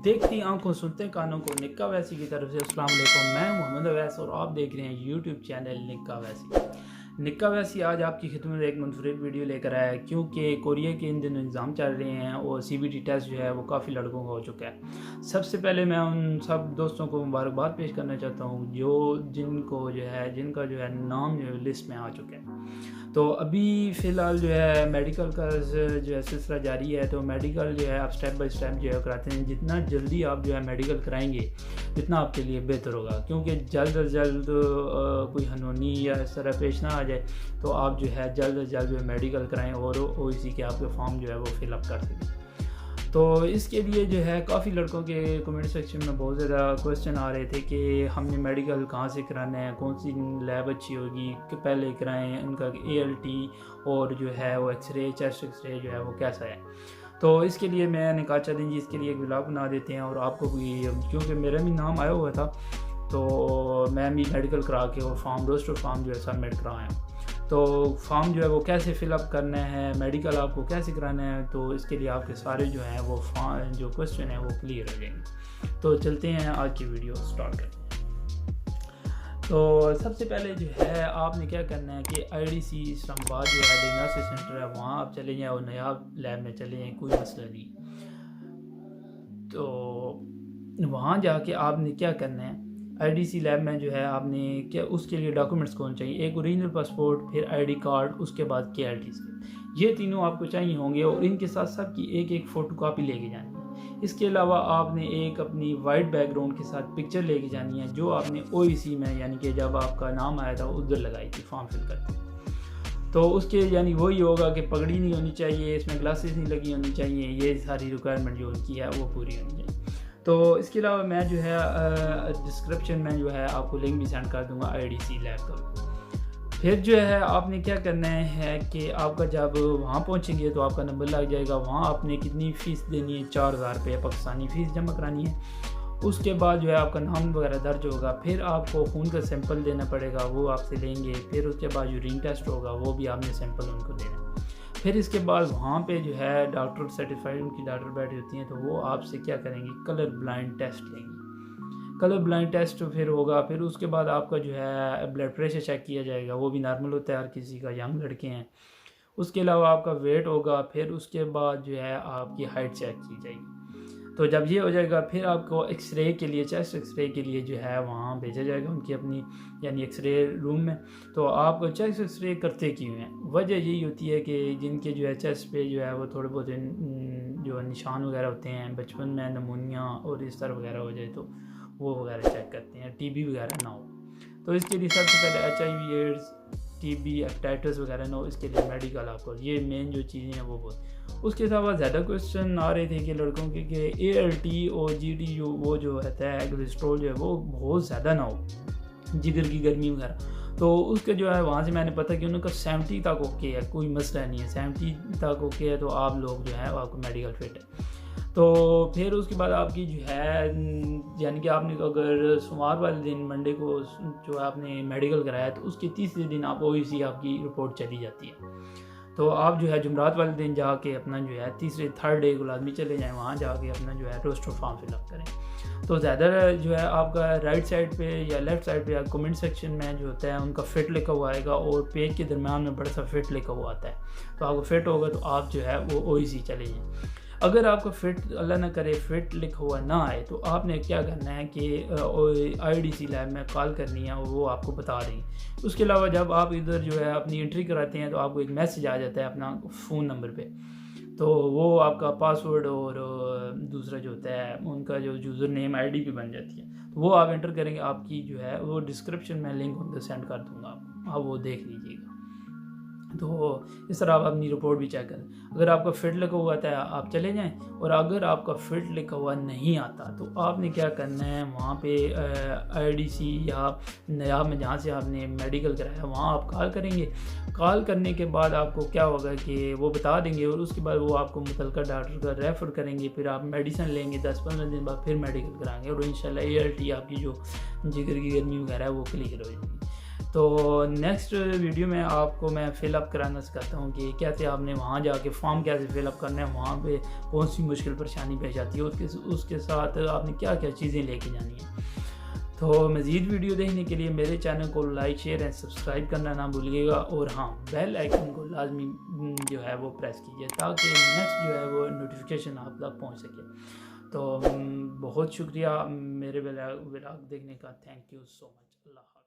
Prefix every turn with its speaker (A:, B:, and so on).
A: देखती आंखों सुनते कानों को निक्का वैसी की तरफ से अस्सलाम वालेकुम। मैं मोहम्मद अवैस और आप देख रहे हैं यूट्यूब चैनल निक्का वैसी। निक्का वैसी आज आपकी खिदमत में एक मुनफरिद वीडियो लेकर आया है, क्योंकि कोरिया के इन दिनों एग्ज़ाम चल रहे हैं और CBT टेस्ट जो है वो काफ़ी लड़कों का हो चुका है। सबसे पहले मैं उन सब दोस्तों को मुबारकबाद पेश करना चाहता हूँ जिनका जो है नाम जो है लिस्ट में आ चुका है। तो अभी फ़िलहाल जो है मेडिकल का जो है सिलसिला जारी है। तो मेडिकल जो है आप स्टेप बाय स्टेप जो है कराते हैं। जितना जल्दी आप जो है मेडिकल कराएंगे उतना आपके लिए बेहतर होगा, क्योंकि जल्द अज जल्द कोई हनोनी या इस तरह पेश ना आ जाए तो आप जो है जल्द अज जल्द जो है मेडिकल कराएं और OEC के आपके फॉर्म जो है वो फिलअप कर सकें। तो इसके लिए जो है काफ़ी लड़कों के कमेंट सेक्शन में बहुत ज़्यादा क्वेश्चन आ रहे थे कि हमने मेडिकल कहाँ से कराना है, कौन सी लैब अच्छी होगी, कि पहले कराएं, उनका ALT और जो है वो एक्सरे, चेस्ट एक्सरे जो है वो कैसा है। तो इसके लिए मैंने कहा चलें जी इसके लिए एक व्लॉग बना देते हैं और आपको भी, क्योंकि मेरा भी नाम आया हुआ था तो मैं भी मेडिकल करा के और रोस्टर फॉर्म जो है सबमिट कराया। तो फॉर्म जो है वो कैसे फिलअप करना है, मेडिकल आपको कैसे कराना है, तो इसके लिए आपके सारे जो हैं वो जो क्वेश्चन है वो क्लियर हो जाएंगे। तो चलते हैं आज की वीडियो स्टार्ट करते हैं। तो सबसे पहले जो है आपने क्या करना है कि IDC इस्लामाबाद जो है डायग्नोस्टिक सेंटर है, वहाँ आप चले जाएँ और नया लैब में चले जाएँ, कोई मसला नहीं। तो वहाँ जाके आपने क्या करना है, IDC लैब में जो है आपने क्या उसके लिए डॉक्यूमेंट्स कौन चाहिए, एक ओरिजिनल पासपोर्ट, फिर ID कार्ड, उसके बाद KLT स्लिप, ये तीनों आपको चाहिए होंगे और इनके साथ सबकी एक एक फ़ोटो कापी लेके जानी है। इसके अलावा आपने एक अपनी वाइट बैकग्राउंड के साथ पिक्चर लेके जानी है जो आपने OEC में यानी कि जब आपका नाम आया था उधर लगाई थी फॉर्म फिल करते। तो उसके यानी वही होगा कि पगड़ी नहीं होनी चाहिए, इसमें ग्लासेस नहीं लगी होनी चाहिए, ये सारी रिक्वायरमेंट जो उनकी है वो पूरी होनी चाहिए। तो इसके अलावा मैं जो है डिस्क्रिप्शन में जो है आपको लिंक भी सेंड कर दूंगा IDC लैब का। फिर जो है आपने क्या करना है कि आपका जब वहाँ पहुँचेंगे तो आपका नंबर लग जाएगा। वहाँ आपने कितनी फ़ीस देनी है, 4000 रुपये पाकिस्तानी फ़ीस जमा करानी है। उसके बाद जो है आपका नाम वगैरह दर्ज होगा। फिर आपको खून का सैंपल देना पड़ेगा, वो आपसे लेंगे। फिर उसके बाद यूरिन टेस्ट होगा, वो भी आपने सैंपल उनको देना। फिर इसके बाद वहाँ पे जो है डॉक्टर सर्टिफाइड उनकी डॉक्टर बैठी होती हैं, तो वो आपसे क्या करेंगे, कलर ब्लाइंड टेस्ट लेंगे। कलर ब्लाइंड टेस्ट फिर होगा। फिर उसके बाद आपका जो है ब्लड प्रेशर चेक किया जाएगा, वो भी नॉर्मल होता है हर किसी का, यंग लड़के हैं। उसके अलावा आपका वेट होगा। फिर उसके बाद जो है आपकी हाइट चेक की जाएगी। तो जब ये हो जाएगा फिर आपको एक्सरे के लिए, चेस्ट एक्सरे के लिए जो है वहाँ भेजा जाएगा उनकी अपनी यानी एक्सरे रूम में। तो आपको चेस्ट एक्सरे करते क्यों हैं, वजह यही होती है कि जिनके जो है चेस्ट पे जो है वो थोड़े बहुत जो निशान वगैरह होते हैं, बचपन में नमूनिया और इस तरह वगैरह हो जाए तो वो वगैरह चेक करते हैं, TB वगैरह ना हो। तो इसके लिए सबसे पहले HIV एड्स, TB, हेपेटाइटिस वगैरह ना हो, इसके लिए मेडिकल आपको ये मेन जो चीज़ें हैं वो बहुत। उसके अलावा ज़्यादा क्वेश्चन आ रहे थे कि लड़कों के कि ALT और GT वो जो रहता है कोलेस्ट्रॉल जो है वो बहुत ज़्यादा ना हो, जिगर की गर्मी वगैरह। तो उसके जो है वहाँ से मैंने पता कि उनका 70 तक ओके है, कोई मसला नहीं है, 70 तक ओके है तो आप लोग जो है आपको मेडिकल फिट है। तो फिर उसके बाद आपकी जो है यानी कि आपने अगर सोमवार वाले दिन मंडे को जो आपने मेडिकल कराया तो उसके तीसरे दिन आप OEC आपकी रिपोर्ट चली जाती है। तो आप जो है जुमरात वाले दिन जाके अपना जो है थर्ड डे को लाजमी चले जाएँ, वहाँ जाके अपना जो है रोस्टर फॉर्म फिलअप करें। तो ज़्यादा जो है आपका राइट साइड पे या लेफ़्ट साइड पे या कमेंट सेक्शन में जो होता है उनका फिट लिखा हुआ आएगा और पेज के दरम्यान में बड़ा सा फिट लिखा हुआ आता है। तो आपको फिट होगा तो आप जो है वो OEC चले जाएँ। अगर आपको फिट अल्लाह ना करे फिट लिखा हुआ ना आए तो आपने क्या करना है कि IDC लैब में कॉल करनी है और वो आपको बता देंगे। उसके अलावा जब आप इधर जो है अपनी एंट्री कराते हैं तो आपको एक मैसेज आ जाता है अपना फ़ोन नंबर पे। तो वो आपका पासवर्ड और दूसरा जो होता है उनका जो यूज़र नेम ID भी बन जाती है, तो वो आप एंटर करेंगे। आपकी जो है वो डिस्क्रिप्शन में लिंक उनका सेंड कर दूँगा आपको, आप वो देख लीजिएगा। तो इस तरह आप अपनी रिपोर्ट भी चेक करें। अगर आपका फिट लिखा हुआ आता है आप चले जाएं, और अगर आपका फिट लिखा हुआ नहीं आता तो आपने क्या करना है, वहाँ पे IDC या नयाब में जहाँ से आपने मेडिकल कराया वहाँ आप कॉल करेंगे। कॉल करने के बाद आपको क्या होगा कि वो बता देंगे और उसके बाद वो आपको मुतल्लिका डॉक्टर का रेफ़र करेंगे। फिर आप मेडिसिन लेंगे, 10-15 दिन बाद फिर मेडिकल कराएंगे और इंशाल्लाह ALT आपकी जो जिगर की गर्मी वगैरह है वो क्लियर हो जाएगी। तो नेक्स्ट वीडियो में आपको मैं फ़िलअप कराना सिखाता हूँ कि कैसे आपने वहाँ जाके फॉर्म कैसे फ़िलअप करना है, वहाँ पे कौन सी मुश्किल परेशानी पेश आती है, उसके साथ आपने क्या क्या चीज़ें लेके जानी है। तो मज़ीद वीडियो देखने के लिए मेरे चैनल को लाइक शेयर एंड सब्सक्राइब करना ना भूलिएगा, और हाँ बेल आइकन को लाजमी जो है वो प्रेस कीजिए ताकि नेक्स्ट जो है वो नोटिफिकेशन आप तक पहुँच सके। तो बहुत शुक्रिया मेरे व्लॉग देखने का। Thank you so much. Allah.